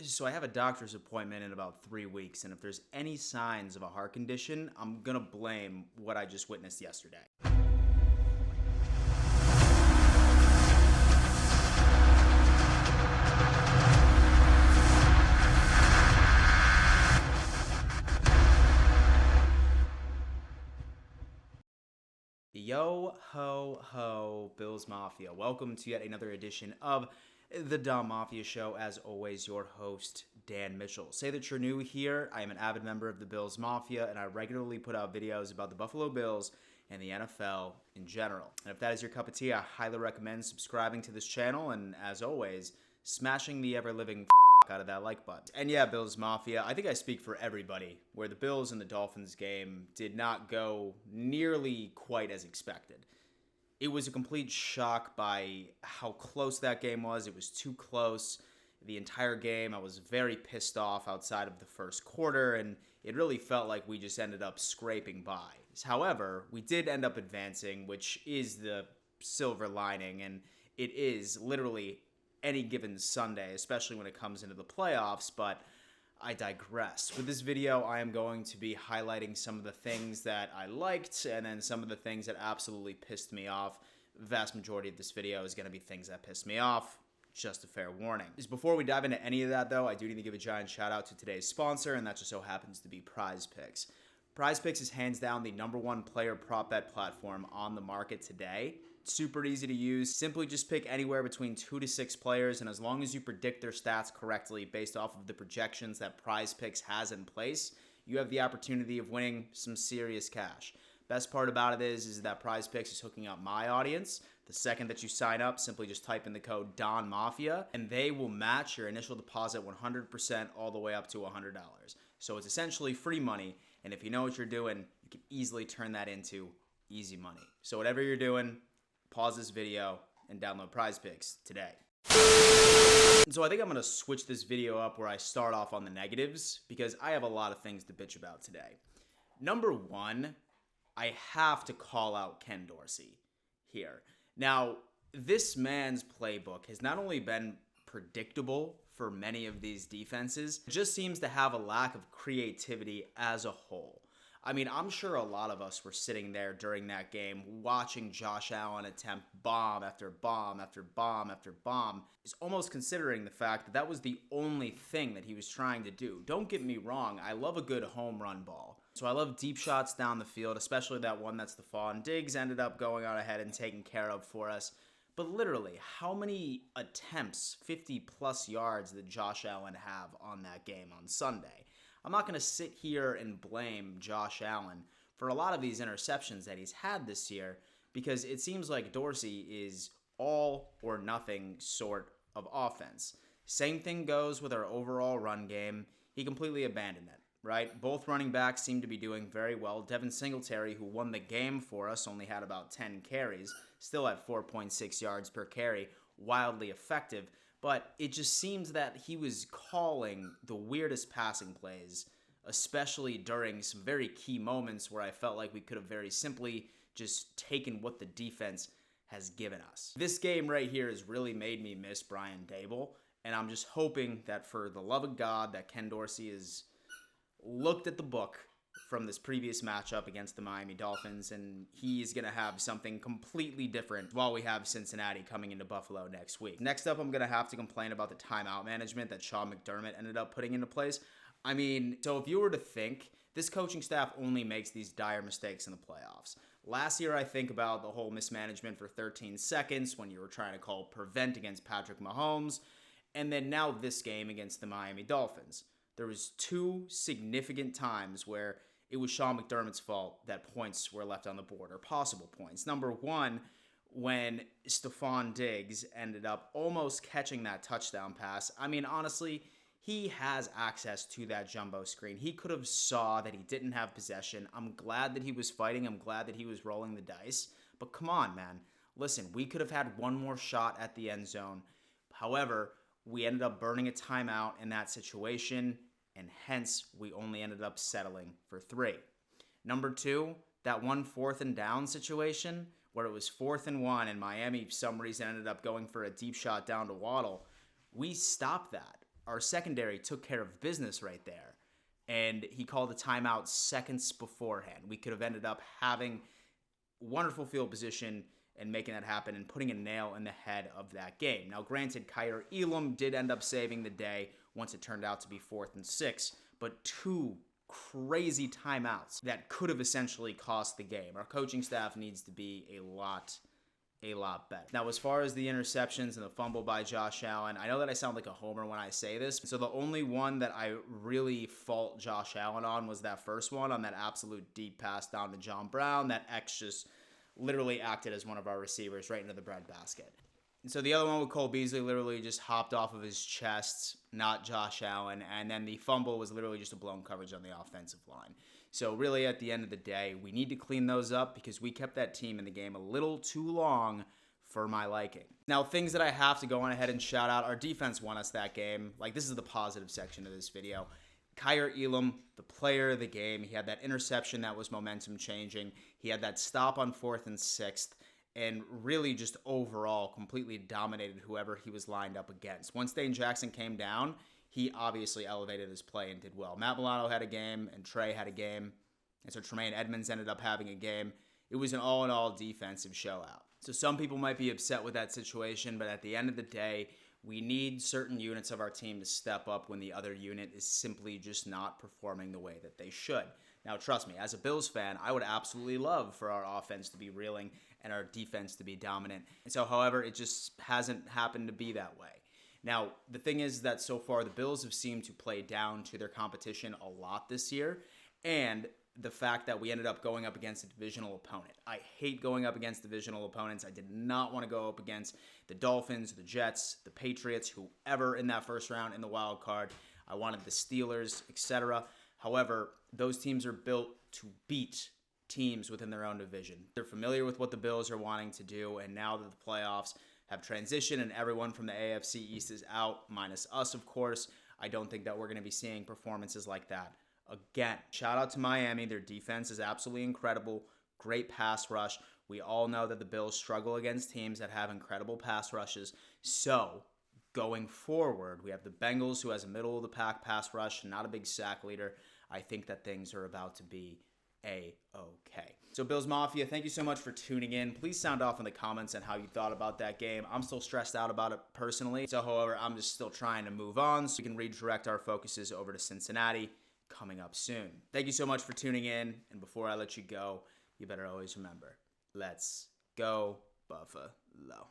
So I have a doctor's appointment in about 3 weeks, and if there's any signs of a heart condition, I'm gonna blame what I just witnessed yesterday. Yo ho ho, Bills Mafia. Welcome to yet another edition of the Dom Mafia Show. As always, your host, Dan Mitchell. Say that you're new here. I am an avid member of the Bills Mafia, and I regularly put out videos about the Buffalo Bills and the NFL in general. And if that is your cup of tea, I highly recommend subscribing to this channel, and as always, smashing the ever-living out of that like button. And yeah, Bills Mafia, I think I speak for everybody, where the Bills and the Dolphins game did not go nearly quite as expected. It was a complete shock by how close that game was. It was too close the entire game. I was very pissed off outside of the first quarter, and it really felt like we just ended up scraping by. However, we did end up advancing, which is the silver lining, and it is literally any given Sunday, especially when it comes into the playoffs, but I digress. With this video, I am going to be highlighting some of the things that I liked and then some of the things that absolutely pissed me off. The vast majority of this video is going to be things that pissed me off. Just a fair warning. Before we dive into any of that, though, I do need to give a giant shout out to today's sponsor, and that just so happens to be Prize Picks. Prize Picks is hands down the #1 player prop bet platform on the market today. Super easy to use. Simply just pick anywhere between 2 to 6 players, and as long as you predict their stats correctly based off of the projections that Prize Picks has in place, you have the opportunity of winning some serious cash. Best part about it is that Prize Picks is hooking up my audience. The second that you sign up, simply just type in the code DONMAFIA, and they will match your initial deposit 100% all the way up to $100. So it's essentially free money, and if you know what you're doing, you can easily turn that into easy money. So whatever you're doing, pause this video and download Prize Picks today. So I think I'm going to switch this video up where I start off on the negatives because I have a lot of things to bitch about today. Number one, I have to call out Ken Dorsey here. Now, this man's playbook has not only been predictable for many of these defenses, it just seems to have a lack of creativity as a whole. I mean, I'm sure a lot of us were sitting there during that game watching Josh Allen attempt bomb after bomb after bomb after bomb, is almost considering the fact that that was the only thing that he was trying to do. Don't get me wrong, I love a good home run ball. So I love deep shots down the field, especially that one that Stephon Diggs ended up going on ahead and taking care of for us. But literally, how many attempts, 50-plus yards, did Josh Allen have on that game on Sunday? I'm not going to sit here and blame Josh Allen for a lot of these interceptions that he's had this year because it seems like Dorsey is all or nothing sort of offense. Same thing goes with our overall run game. He completely abandoned it, right? Both running backs seem to be doing very well. Devin Singletary, who won the game for us, only had about 10 carries, still at 4.6 yards per carry, wildly effective. But it just seems that he was calling the weirdest passing plays, especially during some very key moments where I felt like we could have very simply just taken what the defense has given us. This game right here has really made me miss Brian Daboll, and I'm just hoping that for the love of God that Ken Dorsey has looked at the book from this previous matchup against the Miami Dolphins, and he's going to have something completely different while we have Cincinnati coming into Buffalo next week. Next up, I'm going to have to complain about the timeout management that Sean McDermott ended up putting into place. I mean, so if you were to think, this coaching staff only makes these dire mistakes in the playoffs. Last year, I think about the whole mismanagement for 13 seconds when you were trying to call prevent against Patrick Mahomes, and then now this game against the Miami Dolphins. There was 2 significant times where it was Sean McDermott's fault that points were left on the board, or possible points. Number one, when Stephon Diggs ended up almost catching that touchdown pass. I mean, honestly, he has access to that jumbo screen. He could have saw that he didn't have possession. I'm glad that he was fighting. I'm glad that he was rolling the dice. But come on, man. Listen, we could have had one more shot at the end zone. However, we ended up burning a timeout in that situation, and hence we only ended up settling for 3. Number 2, that 1 4th and down situation where it was 4th and 1 and Miami for some reason ended up going for a deep shot down to Waddle. We stopped that. our secondary took care of business right there. And he called a timeout seconds beforehand. We could have ended up having wonderful field position and making that happen and putting a nail in the head of that game. Now, granted, Kyer Elam did end up saving the day once it turned out to be 4th and 6, but 2 crazy timeouts that could have essentially cost the game. Our coaching staff needs to be a lot better. Now, as far as the interceptions and the fumble by Josh Allen, I know that I sound like a homer when I say this. So the only one that I really fault Josh Allen on was that first one on that absolute deep pass down to John Brown. That X just literally acted as one of our receivers right into the breadbasket. And so the other one with Cole Beasley literally just hopped off of his chest, not Josh Allen. And then the fumble was literally just a blown coverage on the offensive line. So really, at the end of the day, we need to clean those up because we kept that team in the game a little too long for my liking. Now, things that I have to go on ahead and shout out, our defense won us that game. Like, this is the positive section of this video. Kyer Elam, the player of the game, he had that interception that was momentum changing. He had that stop on 4th and 6th. And really just overall completely dominated whoever he was lined up against. Once Dane Jackson came down, he obviously elevated his play and did well. Matt Milano had a game, and Trey had a game. And so Tremaine Edmonds ended up having a game. It was an all-in-all defensive showout. So some people might be upset with that situation, but at the end of the day, we need certain units of our team to step up when the other unit is simply just not performing the way that they should. Now, trust me, as a Bills fan, I would absolutely love for our offense to be reeling and our defense to be dominant. And so, however, it just hasn't happened to be that way. Now, the thing is that so far the Bills have seemed to play down to their competition a lot this year, and the fact that we ended up going up against a divisional opponent. I hate going up against divisional opponents. I did not want to go up against the Dolphins, the Jets, the Patriots, whoever in that first round in the wild card. I wanted the Steelers, etc. However, those teams are built to beat teams within their own division. They're familiar with what the Bills are wanting to do, and now that the playoffs have transitioned and everyone from the AFC East is out, minus us, of course, I don't think that we're going to be seeing performances like that again. Shout out to Miami. Their defense is absolutely incredible. Great pass rush. We all know that the Bills struggle against teams that have incredible pass rushes. So, going forward, we have the Bengals, who has a middle-of-the-pack pass rush, not a big sack leader. I think that things are about to be A-okay. So, Bills Mafia, thank you so much for tuning in. Please sound off in the comments on how you thought about that game. I'm still stressed out about it personally. So, however, I'm just still trying to move on so we can redirect our focuses over to Cincinnati coming up soon. Thank you so much for tuning in. And before I let you go, you better always remember, let's go Buffalo.